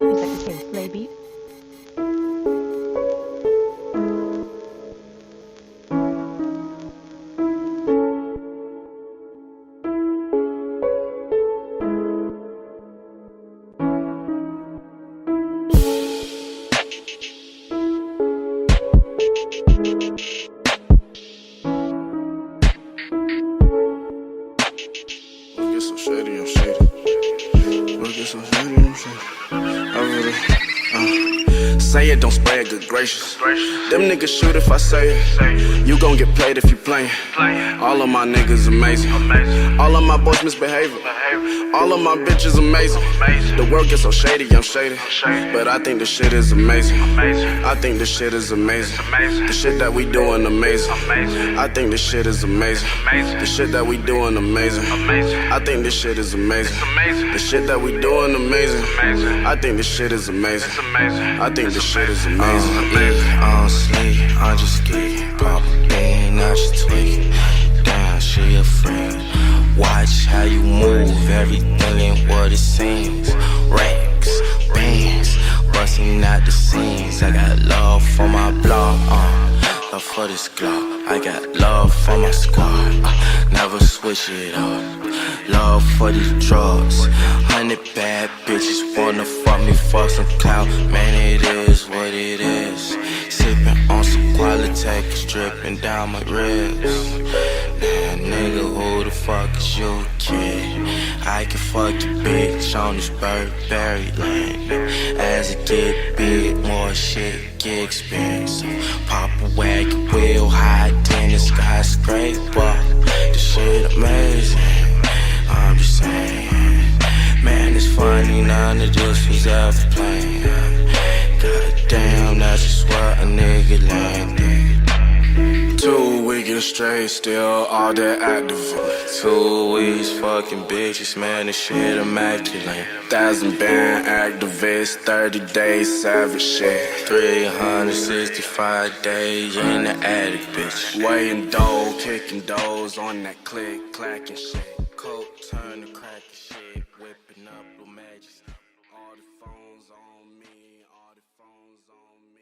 Is that the case, Lady? Get so shady, I'm shady. Get so shady, I'm shady. I really, say it, don't spray it, good gracious. Them niggas shoot if I say it. You gon' get played if you playin'. All of my niggas amazing. All of my boys misbehaving. All of my bitches amazing. The world gets so shady, I'm shady. But I think this shit is amazing. I think this shit is amazing. The shit that we doing amazing. I think this shit is amazing. The shit that we doing amazing. I think this shit is amazing. The shit that we doing amazing. I think this shit is amazing. I think this shit is amazing. I don't sleep, I'm just geeking. Pop a bean, now she tweaking. Damn, she a freak. Watch how you move, everything ain't what it seems. Racks, bands, busting out the scenes. I got love for my blog, love for this glow. I got love for my squad, never switch it up. Love for these drugs. 100 bad bitches wanna fuck me for some clout. Man, it is what it is. Sipping on some quality, dripping down my ribs. Nah, nigga, who the fuck is you, kid? I can fuck your bitch on this Burberry land. As it get big, more shit get expensive. Pop a wagon wheel, high in the skyscraper. This shit amazing. I'm just saying, man, it's funny, none of this was ever planned. Goddamn, that's just what a nigga landed. 2 weeks straight, still all that active. 2 weeks fucking bitches, man, this shit immaculate. 1,000 band activists, 30 days, savage shit. 365 days in the attic, bitch. Weighing dough, kicking doors on that click, clacking shit. Coke turn to crack shit, whipping up blue magics. All the phones on me, all the phones on me.